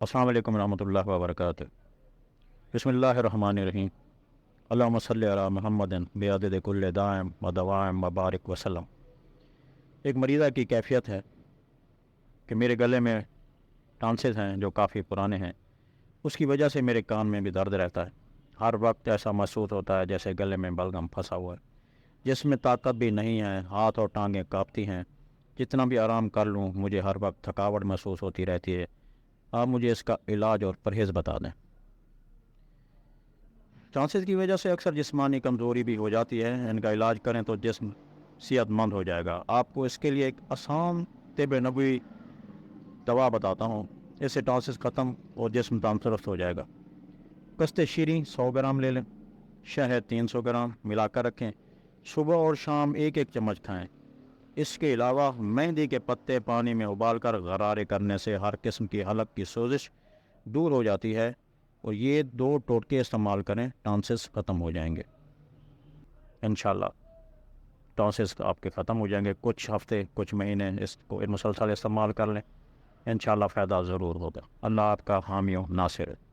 السلام علیکم ورحمۃ اللہ وبرکاتہ۔ بسم اللہ الرحمن الرحیم۔ اللہم صلی علی محمد بعدد کل دائم و دوائم و بارک وسلم۔ ایک مریضہ کی کیفیت ہے کہ میرے گلے میں ٹانسز ہیں جو کافی پرانے ہیں، اس کی وجہ سے میرے کان میں بھی درد رہتا ہے۔ ہر وقت ایسا محسوس ہوتا ہے جیسے گلے میں بلغم پھنسا ہوا ہے، جس میں طاقت بھی نہیں ہے، ہاتھ اور ٹانگیں کانپتی ہیں، جتنا بھی آرام کر لوں مجھے ہر وقت تھکاوٹ محسوس ہوتی رہتی ہے۔ آپ مجھے اس کا علاج اور پرہیز بتا دیں۔ ٹانسز کی وجہ سے اکثر جسمانی کمزوری بھی ہو جاتی ہے، ان کا علاج کریں تو جسم صحت مند ہو جائے گا۔ آپ کو اس کے لیے ایک آسان طب نبوی دوا بتاتا ہوں، اس سے ٹانسز ختم اور جسم تندرست ہو جائے گا۔ قسط شیریں 100 گرام لے لیں، شہد 300 گرام ملا کر رکھیں، صبح اور شام ایک ایک چمچ کھائیں۔ اس کے علاوہ مہندی کے پتے پانی میں ابال کر غرارے کرنے سے ہر قسم کی حلق کی سوزش دور ہو جاتی ہے، اور یہ 2 ٹوٹکے استعمال کریں، ٹانسز ختم ہو جائیں گے انشاءاللہ۔ ٹانسز آپ کے ختم ہو جائیں گے، کچھ ہفتے کچھ مہینے اس کو مسلسل استعمال کر لیں، انشاءاللہ فائدہ ضرور ہوگا۔ اللہ آپ کا حامی و ناصر ہے۔